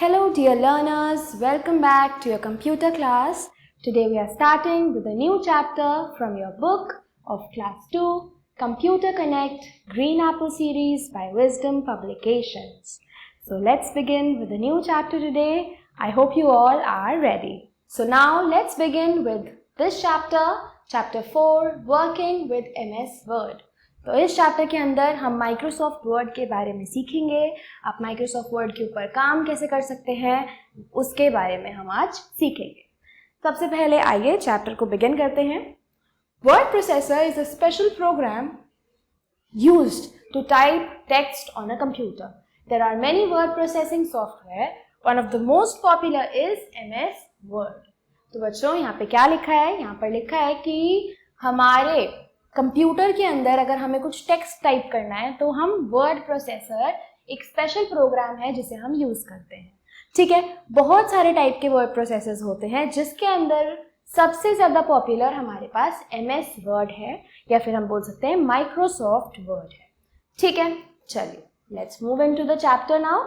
Hello dear learners, welcome back to your computer class. Today we are starting with a new chapter from your book of class 2, Computer Connect Green Apple series by Wisdom Publications. So let's begin with the new chapter today. I hope you all are ready. So now let's begin with this chapter, chapter 4, Working with MS Word. तो इस chapter के अंदर हम Microsoft word के बारे में सीखेंगे. आप माइक्रोसॉफ्ट वर्ड के ऊपर काम कैसे कर सकते हैं उसके बारे में हम आज सीखेंगे. सबसे पहले आइए चैप्टर को बिगिन करते हैं. Word processor is a special program used to type text on a computer. There are many word processing software. One of the most popular is MS Word. तो बच्चों यहाँ पे क्या लिखा है? यहाँ पर लिखा है कि हमारे कंप्यूटर के अंदर अगर हमें कुछ टेक्स्ट टाइप करना है तो हम वर्ड प्रोसेसर एक स्पेशल प्रोग्राम है जिसे हम यूज़ करते हैं. ठीक है, बहुत सारे टाइप के वर्ड प्रोसेसर्स होते हैं जिसके अंदर सबसे ज़्यादा पॉपुलर हमारे पास MS वर्ड है या फिर हम बोल सकते हैं माइक्रोसॉफ्ट वर्ड है. ठीक है, चलिए let's move into the chapter now.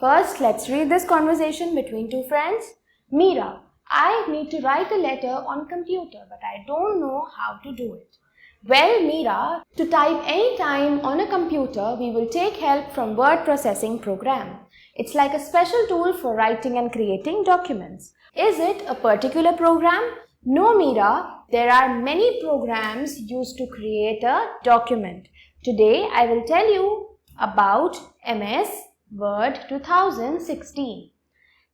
First let's read this conversation between two friends. Meera, I need to write a letter on computer, but I don't know how to do it. Well, Meera, to type any time on a computer, we will take help from word processing program. It's like a special tool for writing and creating documents. Is it a particular program? No, Meera, there are many programs used to create a document. Today, I will tell you about MS Word 2016.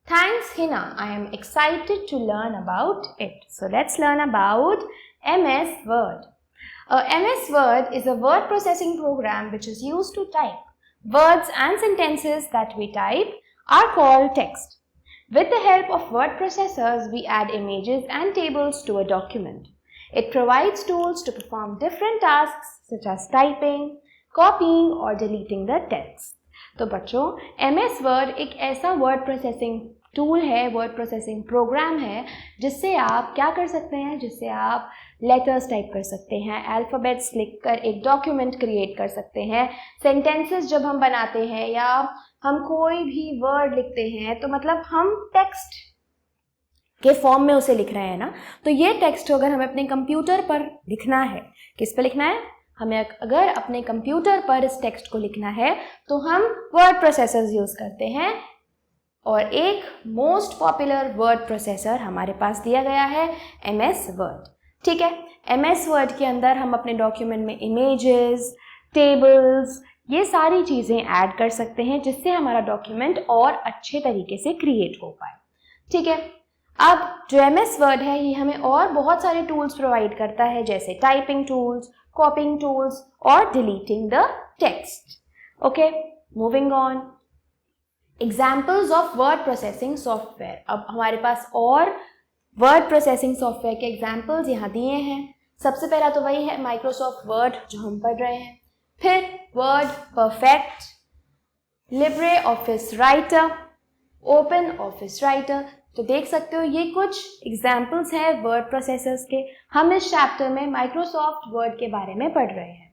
Thanks, Hina. I am excited to learn about it. So let's learn about MS Word. MS Word is a word processing program which is used to type. Words and sentences that we type are called text. With the help of word processors, we add images and tables to a document. It provides tools to perform different tasks such as typing, copying or deleting the text. तो बच्चों MS word एक ऐसा word processing tool है, word processing program है जिससे आप क्या कर सकते हैं, जिससे आप लेटर्स टाइप कर सकते हैं, अल्फ़ाबेट्स लिखकर एक डॉक्यूमेंट क्रिएट कर सकते हैं, सेंटेंसेस जब हम बनाते हैं या हम कोई भी वर्ड लिखते हैं तो मतलब हम टेक्स्ट के फॉर्म में उसे लिख रहे हैं ना. तो ये टेक्स्ट अगर हमें अपने कंप्यूटर पर लिखना है, किस पर लिखना है? हमें अगर अपने कंप्यूटर पर इस टेक्स्ट को लिखना है तो हम वर्ड प्रोसेसर्स यूज़ करते हैं. और एक मोस्ट पॉपुलर वर्ड प्रोसेसर हमारे पास दिया गया है MS वर्ड. ठीक है, MS वर्ड के अंदर हम अपने डॉक्यूमेंट में इमेजेस, टेबल्स, ये सारी चीज़ें ऐड कर सकते हैं जिससे हमारा डॉक्यूमेंट और अच्छे तरीके से क्रिएट हो पाए. ठीक है, अब जो MS वर्ड है ये हमें और बहुत सारे टूल्स प्रोवाइड करता है जैसे typing tools, copying tools or deleting the text. Okay, moving on. Examples of word processing software. अब हमारे पास और word processing software के examples यहाँ दिए हैं. सबसे पहला तो वही है Microsoft Word जो हम पढ़ रहे हैं. फिर Word Perfect, LibreOffice Writer, OpenOffice Writer. तो देख सकते हो ये कुछ एग्जाम्पल्स हैं वर्ड प्रोसेसर्स के. हम इस चैप्टर में माइक्रोसॉफ्ट वर्ड के बारे में पढ़ रहे हैं.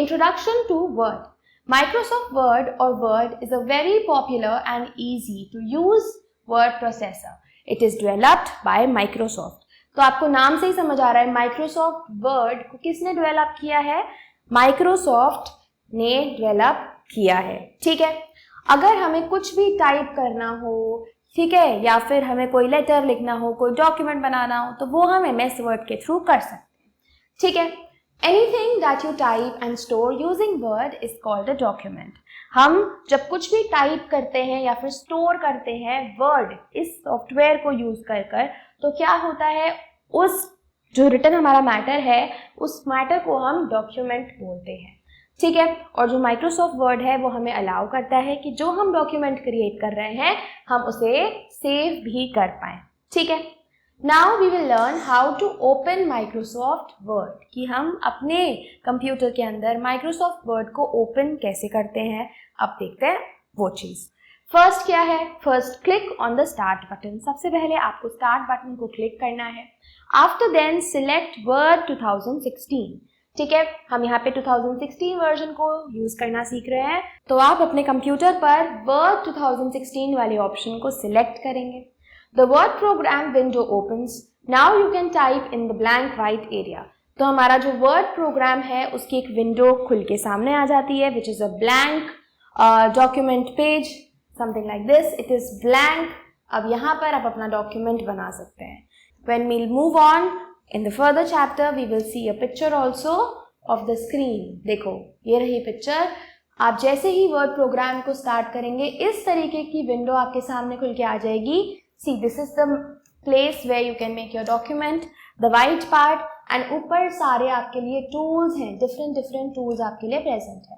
Introduction to Word. Microsoft Word और Word is a very popular and easy to use word processor. It is developed by Microsoft. तो आपको नाम से ही समझ आ रहा है माइक्रोसॉफ्ट वर्ड को किसने डेवलप किया है? माइक्रोसॉफ्ट ने डेवलप किया है. ठीक है, अगर हमें कुछ भी टाइप करना हो, ठीक है, या फिर हमें कोई लेटर लिखना हो, कोई डॉक्यूमेंट बनाना हो तो वो हम MS वर्ड के थ्रू कर सकते हैं. ठीक है, anything that you type and store using word is called a document. हम जब कुछ भी टाइप करते हैं या फिर स्टोर करते हैं वर्ड इस सॉफ्टवेयर को यूज कर तो क्या होता है, उस जो रिटन हमारा मैटर है उस मैटर को हम डॉक्यूमेंट बोलते हैं. ठीक है, और जो माइक्रोसॉफ्ट वर्ड है वो हमें अलाउ करता है कि जो हम डॉक्यूमेंट क्रिएट कर रहे हैं हम उसे सेव भी कर पाएँ. ठीक है, now we will learn how to open Microsoft Word, कि हम अपने कंप्यूटर के अंदर माइक्रोसॉफ्ट वर्ड को ओपन कैसे करते हैं. अब देखते हैं वो चीज़. फर्स्ट क्या है? First click on the start button. सबसे पहले आपको स्टार्ट बटन को क्लिक करना है. After then select Word 2016. ठीक है, हम यहाँ पे 2016 वर्जन को यूज करना सीख रहे हैं, तो आप अपने कंप्यूटर पर वर्ड 2016 वाले ऑप्शन को सिलेक्ट करेंगे। The Word program window opens, now you can type in the blank white area. तो हमारा जो वर्ड प्रोग्राम है उसकी एक विंडो खुल के सामने आ जाती है, which is a blank document page, something like this, it is blank. अब यहाँ पर आप अपना डॉक्यूमेंट बना सकते हैं। When we'll move on in the further chapter, we will see a picture also of the screen. देखो ये रही पिक्चर। आप जैसे ही वर्ड प्रोग्राम को स्टार्ट करेंगे इस तरीके की विंडो आपके सामने खुल के आ जाएगी। See, this is the place where you can make your document, the white part, and ऊपर सारे आपके लिए टूल्स हैं, different टूल्स आपके लिए प्रेजेंट है।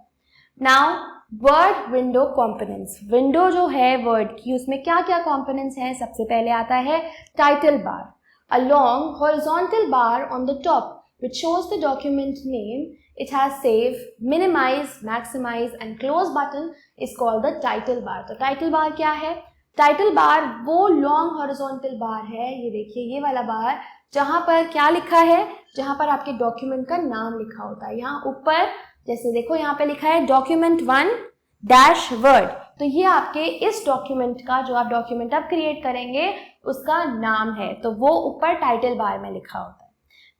Now word window components, window जो है वर्ड की उसमें क्या क्या कॉम्पोनेंट्स हैं। सबसे पहले आता है title bar, a long horizontal bar on the top which shows the document name. It has save, minimize, maximize and close button is called the title bar. तो title bar क्या है? title bar वो long horizontal bar है, ये देखिए ये वाला बार, जहाँ पर क्या लिखा है, जहाँ पर आपके डॉक्यूमेंट का नाम लिखा होता है। यहाँ ऊपर जैसे देखो यहाँ पे लिखा है document1-word, तो ये आपके इस डॉक्यूमेंट का, जो आप डॉक्यूमेंट आप क्रिएट करेंगे उसका नाम है, तो वो ऊपर टाइटल बार में लिखा होता है।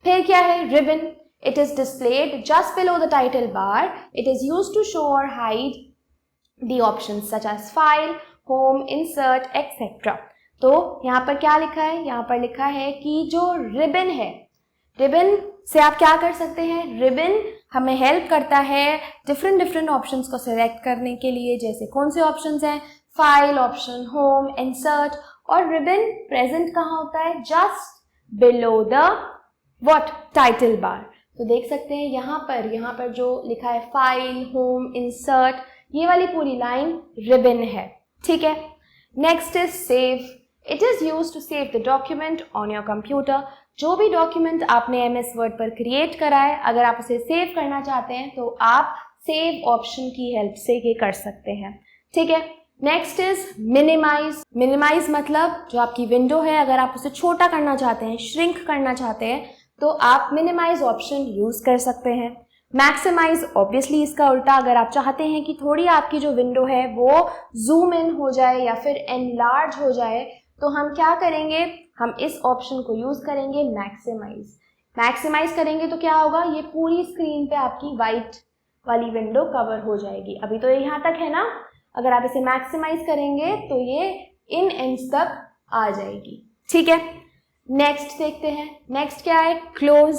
फिर क्या है? Ribbon, it is displayed just below the title bar, it is used to show और hide the options such as file, home, insert etcetera. तो यहाँ पर क्या लिखा है? यहाँ पर लिखा है कि जो रिबन है, रिबन से आप क्या कर सकते हैं? रिबन हमें हेल्प करता है डिफरेंट ऑप्शंस को सिलेक्ट करने के लिए, जैसे कौन से ऑप्शंस हैं? File option, home, insert. और रिबन प्रेजेंट कहाँ होता है? Just below the what? Title bar. तो देख सकते हैं यहाँ पर जो लिखा है फाइल, होम, इंसर्ट, ये वाली पूरी लाइन रिबन है, ठीक है। Next is save, it is used to save the document on your computer. जो भी डॉक्यूमेंट आपने एमएस वर्ड पर क्रिएट करा है, अगर आप उसे सेव करना चाहते हैं तो आप सेव ऑप्शन की हेल्प से ये कर सकते हैं, ठीक है। नेक्स्ट इज मिनिमाइज, मिनिमाइज मतलब जो आपकी विंडो है अगर आप उसे छोटा करना चाहते हैं, श्रिंक करना चाहते हैं, तो आप मिनिमाइज ऑप्शन यूज कर सकते हैं। मैक्सिमाइज ऑब्वियसली इसका उल्टा, अगर आप चाहते हैं कि थोड़ी आपकी जो विंडो है वो जूम इन हो जाए या फिर एनलार्ज हो जाए, तो हम क्या करेंगे? हम इस ऑप्शन को यूज करेंगे मैक्सिमाइज। मैक्सिमाइज करेंगे तो क्या होगा? ये पूरी स्क्रीन पे आपकी वाइट वाली विंडो कवर हो जाएगी। अभी तो ये यहाँ तक है ना, अगर आप इसे मैक्सिमाइज करेंगे तो ये इन एंड्स तक आ जाएगी, ठीक है। नेक्स्ट देखते हैं, नेक्स्ट क्या है? Close,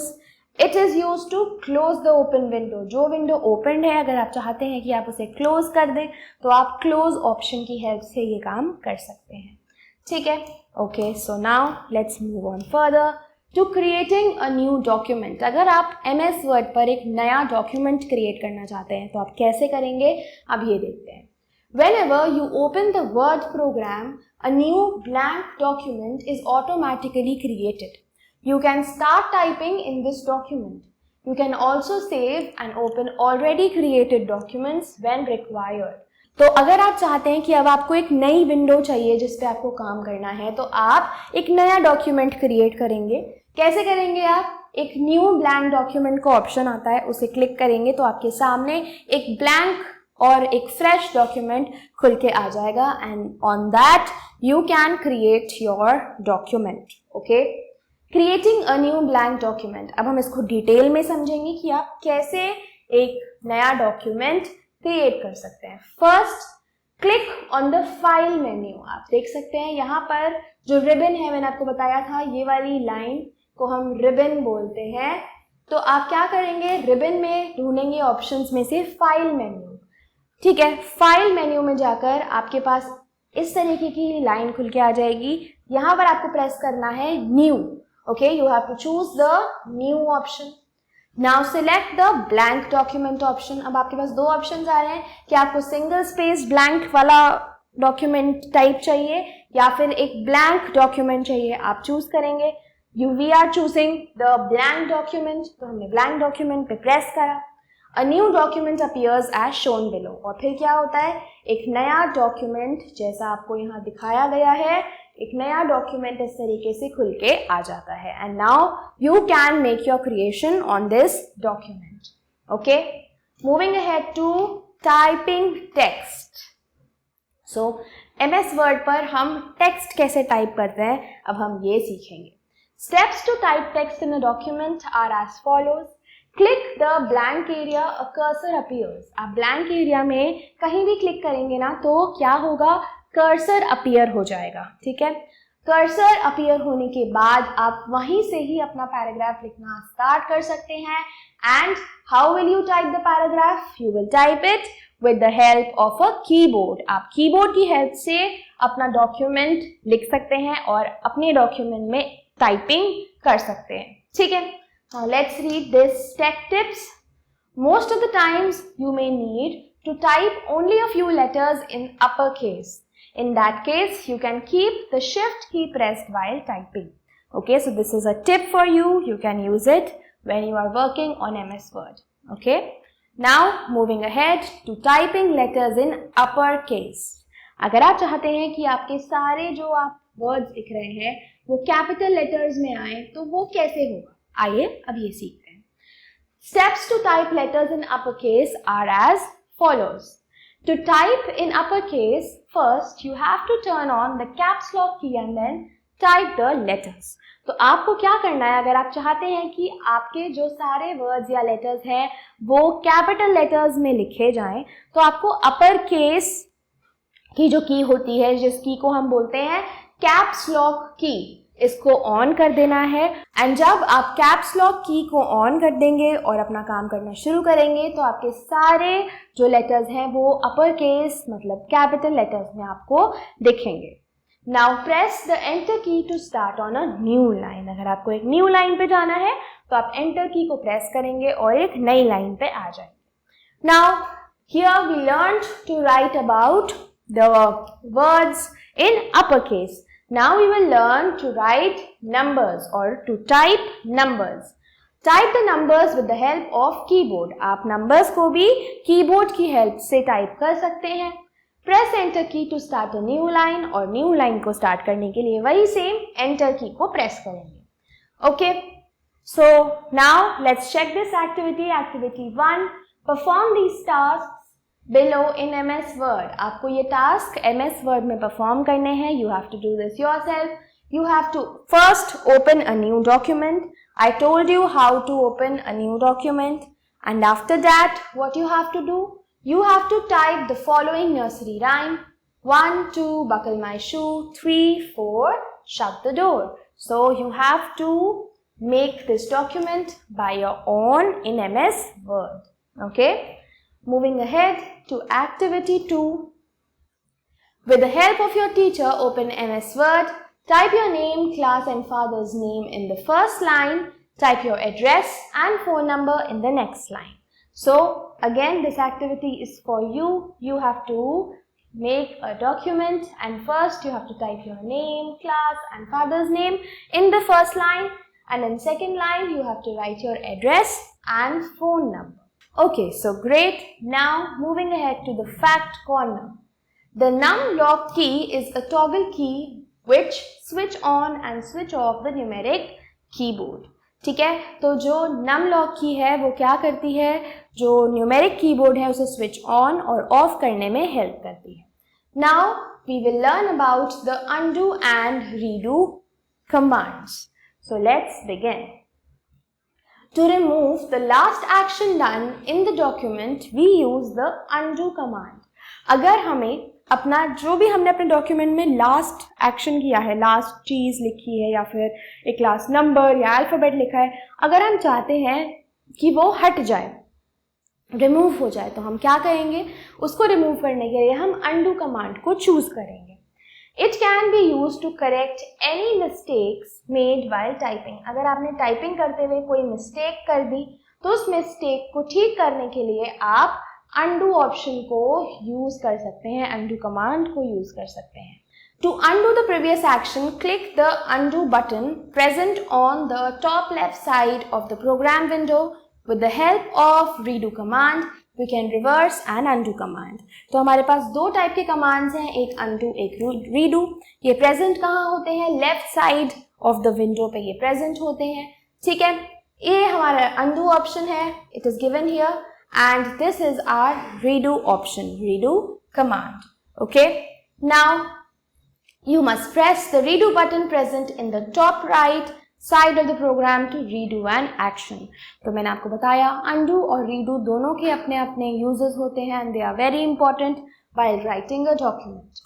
it is use to close the open window. जो विंडो ओपन है अगर आप चाहते हैं कि आप उसे क्लोज कर दें तो आप क्लोज ऑप्शन की हेल्प से ये काम कर सकते हैं, ठीक है। Okay, so now let's move on further to creating a new document. अगर आप एमएस वर्ड पर एक नया डॉक्यूमेंट क्रिएट करना चाहते हैं तो आप कैसे करेंगे, अब ये देखते हैं। Whenever you open the Word program, a new blank document is automatically created. You can start typing in this document. You can also save and open already created documents when required. तो अगर आप चाहते हैं कि अब आपको एक नई विंडो चाहिए जिस पे आपको काम करना है, तो आप एक नया डॉक्यूमेंट क्रिएट करेंगे। कैसे करेंगे आप? एक न्यू ब्लैंक डॉक्यूमेंट का ऑप्शन आता है, उसे क्लिक करेंगे तो आपके सामने एक ब्लैंक और एक फ्रेश डॉक्यूमेंट खुल के आ जाएगा, and on that you can create your document. Okay, creating a new blank document. अब हम इसको डिटेल में समझेंगे कि आप कैसे एक नया डॉक्यूमेंट क्रिएट कर सकते हैं। First, click on the file menu. आप देख सकते हैं यहाँ पर जो रिबन है, मैंने आपको बताया था ये वाली लाइन को हम रिबन बोलते हैं। तो आप क्या करेंगे? रिबन में ढूंढेंगे ऑप्शंस में से फाइल मेन्यू, ठीक है। फाइल मेन्यू में जाकर आपके पास इस तरीके की लाइन खुल के आ जाएगी। यहाँ पर आपको प्रेस करना है new. Okay, you have to choose the new option. Now select the blank document option. अब आपके पास दो ऑप्शन आ रहे हैं कि आपको सिंगल स्पेस ब्लैंक वाला डॉक्यूमेंट टाइप चाहिए या फिर एक ब्लैंक डॉक्यूमेंट चाहिए। आप चूज करेंगे। We are choosing the blank document, तो हमने ब्लैंक डॉक्यूमेंट पे प्रेस करा। A new document appears as shown below. और फिर क्या होता है, एक नया डॉक्यूमेंट जैसा आपको यहाँ दिखाया गया है, एक नया डॉक्यूमेंट इस तरीके से खुल के आ जाता है. And now you can make your creation on this document. Okay, moving ahead to typing text. So MS Word पर हम टेक्स्ट कैसे टाइप करते हैं अब हम ये सीखेंगे. Steps to type text in a document are as follows. Click the blank area, a cursor appears. आप blank area में कहीं भी क्लिक करेंगे ना तो क्या होगा, कर्सर अपीयर हो जाएगा. ठीक है, कर्सर अपीयर होने के बाद आप वहीं से ही अपना पैराग्राफ लिखना स्टार्ट कर सकते हैं. And how will you type the paragraph? You will type it with the help of a keyboard. आप कीबोर्ड की हेल्प से अपना डॉक्यूमेंट लिख सकते हैं और अपने डॉक्यूमेंट में टाइपिंग कर सकते हैं. ठीक है, now let's read this tech tips. Most of the times you may need to type only a few letters in uppercase. In that case, you can keep the shift key pressed while typing. Okay, so this is a tip for you. You can use it when you are working on MS Word. Okay, now moving ahead to typing letters in uppercase. अगर आप चाहते हैं कि आपके सारे जो आप words लिख रहे हैं वो कैपिटल लेटर्स में आए तो वो कैसे होगा, आइए अब ये सीखते हैं. Steps to type letters in uppercase are as follows. To type in uppercase, first you have to turn on the caps lock key and then type the letters. तो आपको क्या करना है, अगर आप चाहते हैं कि आपके जो सारे वर्ड्स या लेटर्स हैं वो कैपिटल लेटर्स में लिखे जाएं तो आपको अपर केस की जो की होती है, जिस की को हम बोलते हैं कैप्स लॉक की, इसको ऑन कर देना है. एंड जब आप कैप्स लॉक की को ऑन कर देंगे और अपना काम करना शुरू करेंगे तो आपके सारे जो लेटर्स हैं वो अपर केस मतलब कैपिटल लेटर्स में आपको दिखेंगे. Now press the enter key to start on a new line. अगर आपको एक न्यू लाइन पे जाना है तो आप एंटर की को प्रेस करेंगे और एक नई लाइन पे आ जाएंगे. Now here we learned to write about the words in uppercase. Now we will learn to write numbers or to type numbers. Type the numbers with the help of keyboard. आप numbers को भी keyboard की help से type कर सकते हैं. Press enter key to start a new line और new line को start करने के लिए वही same enter key को press करेंगे. Okay, so now let's check this activity. Activity 1. Perform these tasks below in MS Word. आपको ये टास्क MS Word में परफॉर्म करने हैं. You have to do this yourself. You have to first open a new document. I told you how to open a new document. And after that, what you have to do? You have to type the following nursery rhyme. 1, 2, buckle my shoe. 3, 4, shut the door. So you have to make this document by your own in MS Word. Okay? Moving ahead to activity 2. With the help of your teacher, open MS Word. Type your name, class and father's name in the first line. Type your address and phone number in the next line. So again, this activity is for you. You have to make a document and first you have to type your name, class and father's name in the first line, and in second line you have to write your address and phone number. Okay, so great. Now moving ahead to the fact corner. The num lock key is a toggle key which switch on and switch off the numeric keyboard. ठीक है, तो जो num lock key है वो क्या करती है, जो numeric keyboard है उसे switch on और off करने में help करती है. Now we will learn about the undo and redo commands. So let's begin. To remove the last action done in the document, we use the undo command. अगर हमें अपना जो भी हमने अपने डॉक्यूमेंट में लास्ट एक्शन किया है, लास्ट चीज़ लिखी है या फिर एक लास्ट नंबर या अल्फ़ाबेट लिखा है, अगर हम चाहते हैं कि वो हट जाए, रिमूव हो जाए, तो हम क्या करेंगे, उसको रिमूव करने के लिए हम undo कमांड को चूज़ करेंगे. It can be used to correct any mistakes made while typing. अगर आपने टाइपिंग करते हुए कोई मिस्टेक कर दी तो उस मिस्टेक को ठीक करने के लिए आप undo ऑप्शन को यूज़ कर सकते हैं, undo कमांड को यूज़ कर सकते हैं. To undo the previous action, click the undo button present on the top left side of the program window. With the help of redo command, we can reverse and undo command. तो हमारे पास दो type के commands हैं, एक undo एक redo. ये present कहाँ होते हैं? Left side of the window पे ये प्रेजेंट होते हैं. ठीक है, ये हमारा undo ऑप्शन है, it is given here, and this is our redo option, redo command. Okay, now you must press the redo button present in the top right side of the program to redo an action. तो मैंने आपको बताया undo और redo दोनों के अपने अपने uses होते हैं and they are very important while writing a document.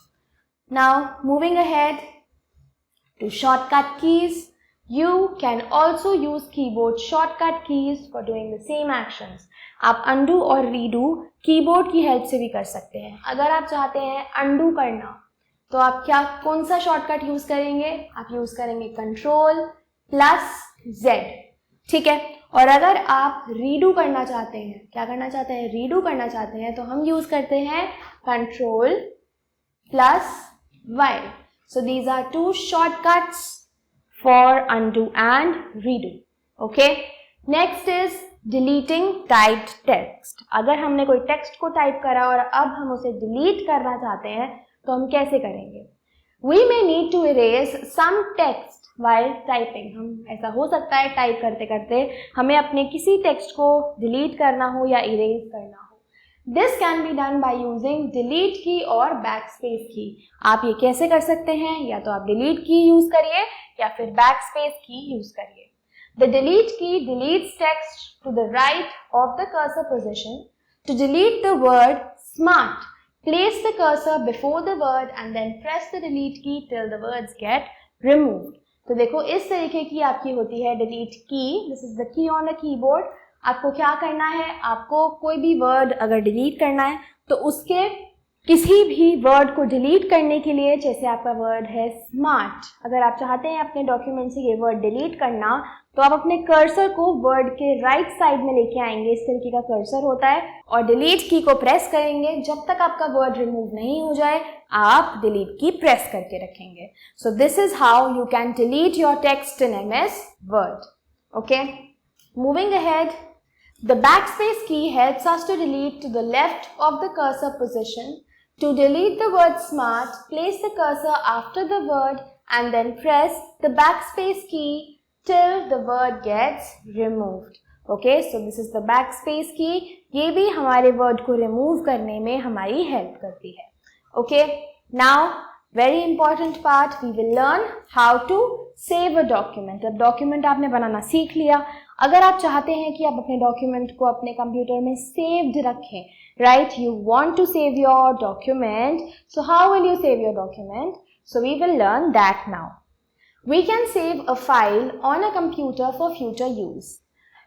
Now moving ahead to shortcut keys. You can also use keyboard shortcut keys for doing the same actions. आप undo और redo keyboard की help से भी कर सकते हैं. अगर आप चाहते हैं undo करना तो आप कौन सा शॉर्टकट यूज करेंगे? आप यूज करेंगे Ctrl + Z. ठीक है, और अगर आप रीडू करना चाहते हैं, क्या करना चाहते हैं? रीडू करना चाहते हैं तो हम यूज करते हैं Ctrl + Y. So these are two shortcuts for undo and redo. Okay, next is deleting typed text. अगर हमने कोई टेक्स्ट को टाइप करा और अब हम उसे डिलीट करना चाहते हैं तो हम कैसे करेंगे? We may need to erase some text while typing. हम ऐसा हो सकता है टाइप करते करते हमें अपने किसी टेक्स्ट को डिलीट करना हो या इरेज करना हो. This can be done by using delete key और backspace key. आप ये कैसे कर सकते हैं? या तो आप delete key यूज करिए या फिर backspace key यूज करिए. The delete key deletes text to the right of the cursor position. To delete the word smart, place the cursor before the word and then press the delete key till the words get removed. तो देखो इस तरीके की आपकी होती है delete key. This is the key on the keyboard. आपको क्या करना है? आपको कोई भी वर्ड अगर डिलीट करना है तो उसके किसी भी वर्ड को डिलीट करने के लिए, जैसे आपका वर्ड है स्मार्ट, अगर आप चाहते हैं अपने डॉक्यूमेंट से ये वर्ड डिलीट करना तो आप अपने कर्सर को वर्ड के राइट साइड में लेके आएंगे. इस तरीके का कर्सर होता है और डिलीट की को प्रेस करेंगे. जब तक आपका वर्ड रिमूव नहीं हो जाए आप डिलीट की प्रेस करके रखेंगे. सो this is how you can delete your text in MS Word. Okay, moving ahead, the backspace key helps us to delete to the left of the cursor position. To delete the word smart, place the cursor after the word and then press the backspace key till the word gets removed. Okay, so this is the backspace key. ये भी हमारे word को remove करने में हमारी help करती है. Okay, now very important part, we will learn how to save a document. अब document आपने बनाना सीख लिया. अगर आप चाहते हैं कि आप अपने डॉक्यूमेंट को अपने कंप्यूटर में सेव्ड रखें, right, you want to save your document, so how will you save your document? So we will learn that now. We can save a file on a computer for future use.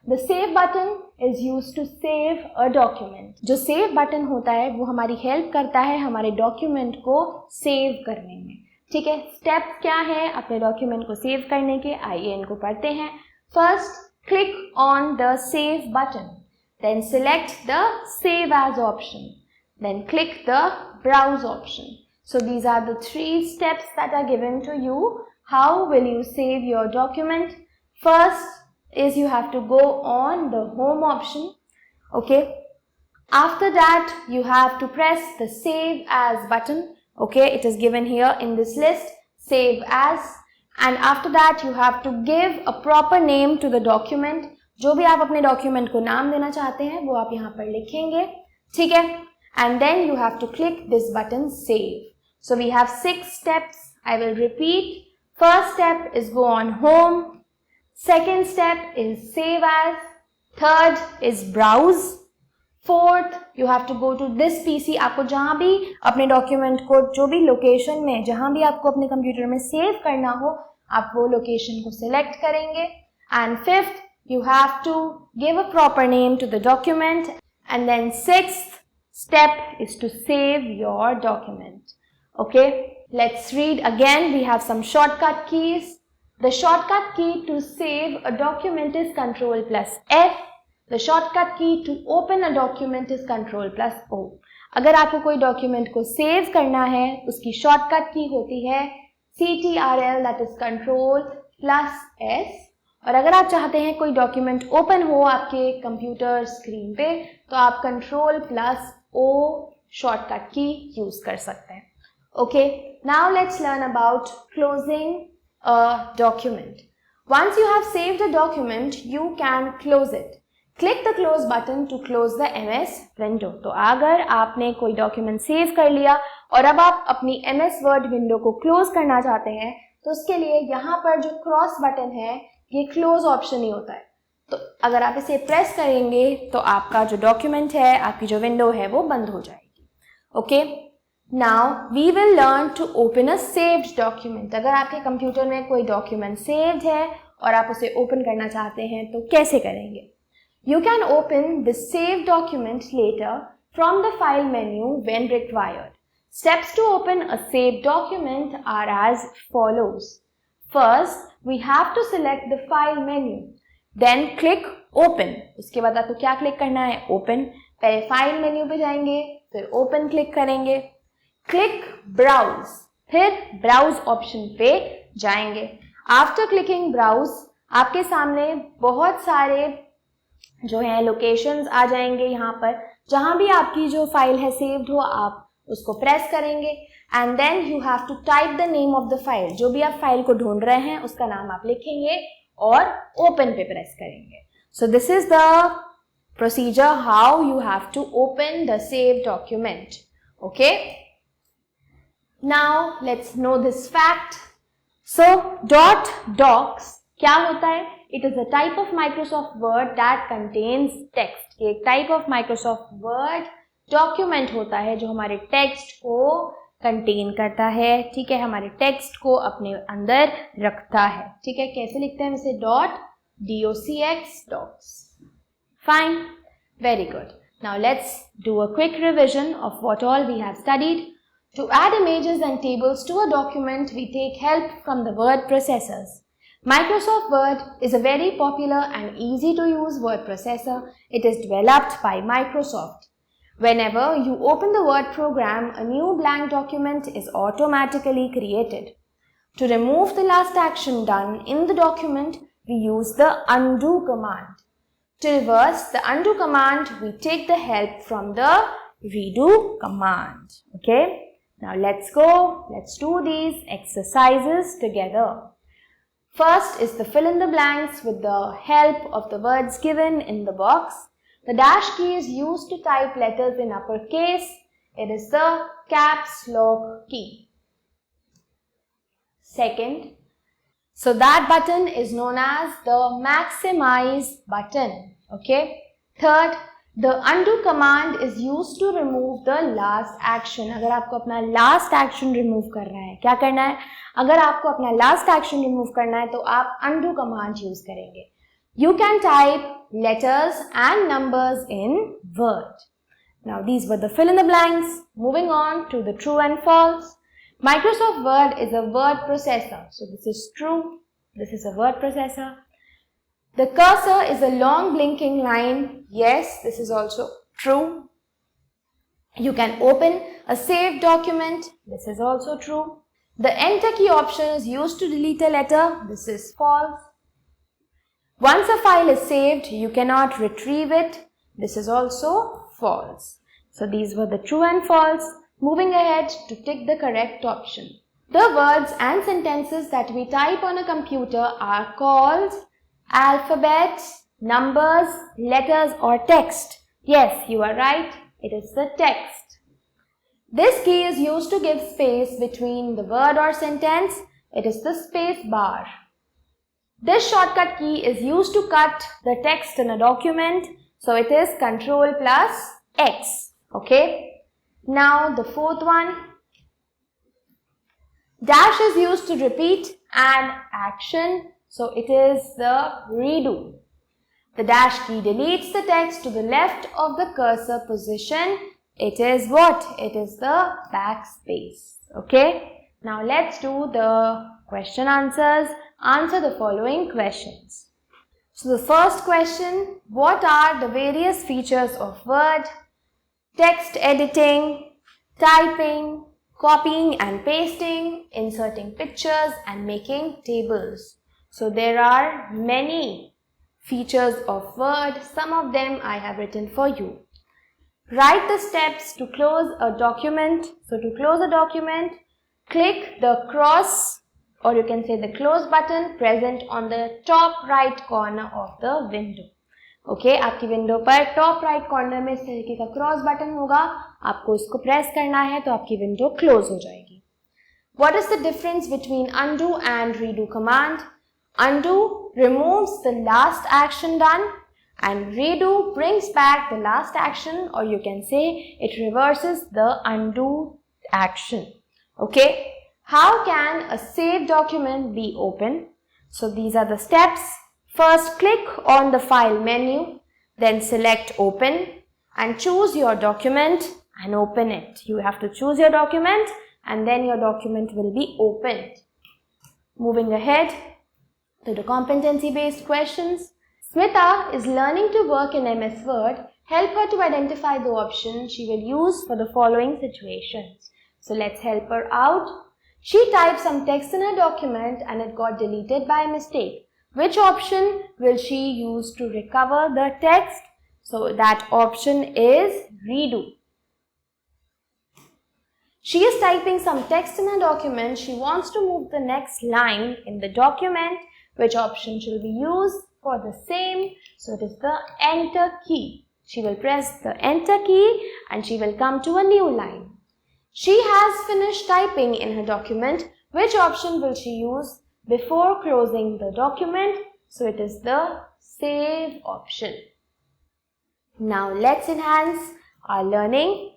The save button is used to save a document. जो save button होता है वो हमारी help करता है हमारे document को save करने में. ठीक है, स्टेप क्या है अपने डॉक्यूमेंट को सेव करने के? आइए इनको पढ़ते हैं. First, click on the save button, then select the save as option, then click the browse option. So these are the 3 steps that are given to you. How will you save your document? First is you have to go on the home option. Okay, after that you have to press the save as button. Okay, it is given here in this list, save as. And after that you have to give a proper name to the document. जो भी आप अपने document को नाम देना चाहते हैं वो आप यहाँ पर लिखेंगे. ठीक है, and then you have to click this button save. So we have 6 steps. I will repeat. First step is go on home. Second step is save as. Third is browse. Fourth, you have to go to this PC. आपको जहाँ भी अपने document को, जो भी location में, जहाँ भी आपको अपने कंप्यूटर में सेव करना हो, आप वो लोकेशन को सिलेक्ट करेंगे. And fifth, you have to give a proper name to the document. And then sixth step is to save your document. Okay, let's read again. We have some shortcut keys. The shortcut key to save a document is Ctrl + F. The shortcut key to open a document is Ctrl + O. अगर आपको कोई document को save करना है उसकी shortcut की होती है CTRL, that is Ctrl + S. और अगर आप चाहते हैं कोई डॉक्यूमेंट ओपन हो आपके कंप्यूटर स्क्रीन पे तो आप Ctrl+O शॉर्टकट की यूज कर सकते हैं. Okay, now let's learn about closing a document. Once you have saved a document, you can close it. Click the close button to close the MS window. तो अगर आपने कोई डॉक्यूमेंट सेव कर लिया और अब आप अपनी MS Word विंडो को क्लोज करना चाहते हैं तो उसके लिए यहाँ पर जो क्रॉस बटन है ये क्लोज ऑप्शन ही होता है. तो अगर आप इसे प्रेस करेंगे तो आपका जो डॉक्यूमेंट है, आपकी जो विंडो है वो बंद हो जाएगी. Okay, now we will learn to open a saved document. अगर आपके कंप्यूटर में कोई डॉक्यूमेंट सेव्ड है और आप उसे ओपन करना चाहते हैं तो कैसे करेंगे? You can open the saved document later from the file menu when required. Steps to open a saved document are as follows. First, we have to select the file menu. Then click open. उसके बाद आपको क्या click करना है? Open. पहले file menu पे जाएंगे, फिर ओपन क्लिक करेंगे. क्लिक ब्राउज, फिर ब्राउज ऑप्शन पे जाएंगे. आफ्टर क्लिकिंग ब्राउज आपके सामने बहुत सारे जो है लोकेशंस आ जाएंगे. यहाँ पर जहाँ भी आपकी जो फाइल है सेव्ड हो आप उसको प्रेस करेंगे and then you have to type the name of the file. जो भी आप फाइल को ढूंढ रहे हैं उसका नाम आप लिखेंगे और ओपन पे प्रेस करेंगे. So this is the procedure how you have to open the saved document. Okay, now let's know this fact. So .docs क्या होता है? It is a type of Microsoft Word that contains text. एक type of Microsoft Word document होता है जो हमारे text को contain करता है. ठीक है, हमारे text को अपने अंदर रखता है. ठीक है, कैसे लिखते हैं इसे? .docx. Fine, very good. Now let's do a quick revision of what all we have studied. To add images and tables to a document, we take help from the word processors. Microsoft Word is a very popular and easy to use word processor. It is developed by Microsoft. Whenever you open the Word program, a new blank document is automatically created. To remove the last action done in the document, we use the undo command. To reverse the undo command, we take the help from the redo command. Okay? Now let's go. Let's do these exercises together. First is the fill in the blanks with the help of the words given in the box. The dash key is used to type letters in uppercase. It is the caps lock key. Second, so that button is known as the maximize button. Okay. Third, the undo command is used to remove the last action. अगर आपको अपना last action remove करना है, क्या करना है? अगर आपको अपना last action remove करना है तो आप undo command use करेंगे. You can type letters and numbers in Word. Now these were the fill in the blanks. Moving on to the true and false. Microsoft Word is a word processor. So this is true. This is a word processor. The cursor is a long blinking line. Yes, this is also true. You can open a saved document. This is also true. The enter key option is used to delete a letter. This is false. Once a file is saved, you cannot retrieve it. This is also false. So these were the true and false. Moving ahead to tick the correct option. The words and sentences that we type on a computer are called alphabets, numbers, letters or text. Yes, you are right. It is the text. This key is used to give space between the word or sentence. It is the space bar. This shortcut key is used to cut the text in a document. So it is Ctrl+X. Okay. Now the fourth one. Dash is used to repeat an action. So it is the redo. The dash key deletes the text to the left of the cursor position. It is what? It is the backspace. Okay. Now let's do the question answers. Answer the following questions. So the first question, what are the various features of Word? Text editing, typing, copying and pasting, inserting pictures and making tables. So there are many features of Word. Some of them I have written for you. Write the steps to close a document. So to close a document, click the cross, or you can say the close button present on the top right corner of the window. Okay, आपकी window पर top right corner में इस तरीके का cross button होगा, आपको उसको press करना है तो आपकी विंडो क्लोज हो जाएगी. What is the difference between undo and redo command? Undo removes the last action done and redo brings back the last action, or you can say it reverses the undo action. Okay, how can a saved document be opened? So these are the steps. First, click on the file menu, then select open and choose your document and open it. You have to choose your document and then your document will be opened. Moving ahead to the competency-based questions. Smita is learning to work in MS Word. Help her to identify the option she will use for the following situations. So let's help her out. She typed some text in her document and it got deleted by mistake. Which option will she use to recover the text? So that option is redo. She is typing some text in her document. She wants to move the next line in the document. Which option shall be used for the same? So it is the enter key. She will press the enter key and she will come to a new line. She has finished typing in her document. Which option will she use before closing the document? So it is the save option. Now let's enhance our learning.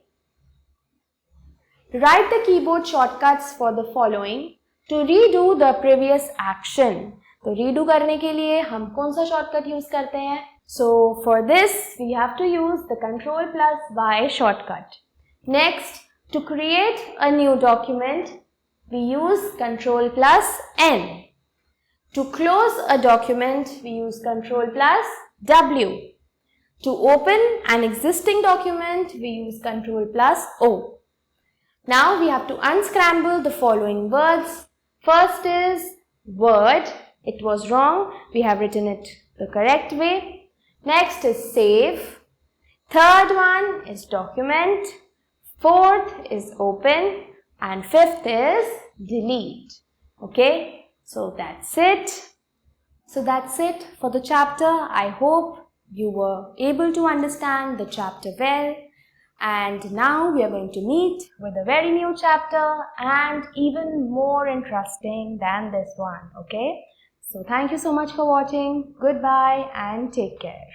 Write the keyboard shortcuts for the following to redo the previous action. तो redo करने के लिए हम कौन सा shortcut use करते हैं? So for this we have to use the Ctrl plus Y shortcut. Next, to create a new document, we use Ctrl plus N. To close a document, we use Ctrl plus W. To open an existing document, we use Ctrl plus O. Now we have to unscramble the following words. First is word. It was wrong. We have written it the correct way. Next is save. Third one is document. Fourth is open. And fifth is delete. Okay. So that's it. For the chapter. I hope you were able to understand the chapter well. And now we are going to meet with a very new chapter and even more interesting than this one. Okay. So thank you so much for watching. Goodbye and take care.